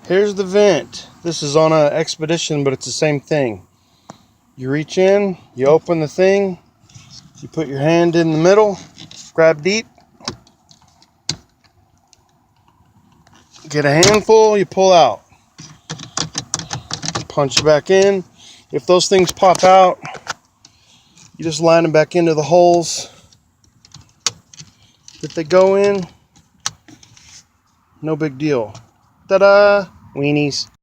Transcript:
Here's the vent. This is on an Expedition, but it's the same thing. You reach in, you open the thing, you put your hand in the middle, grab deep, get a handful, you pull out. Punch it back in. If those things pop out, you just line them back into the holes that they go in. No big deal. Ta-da! Weenies.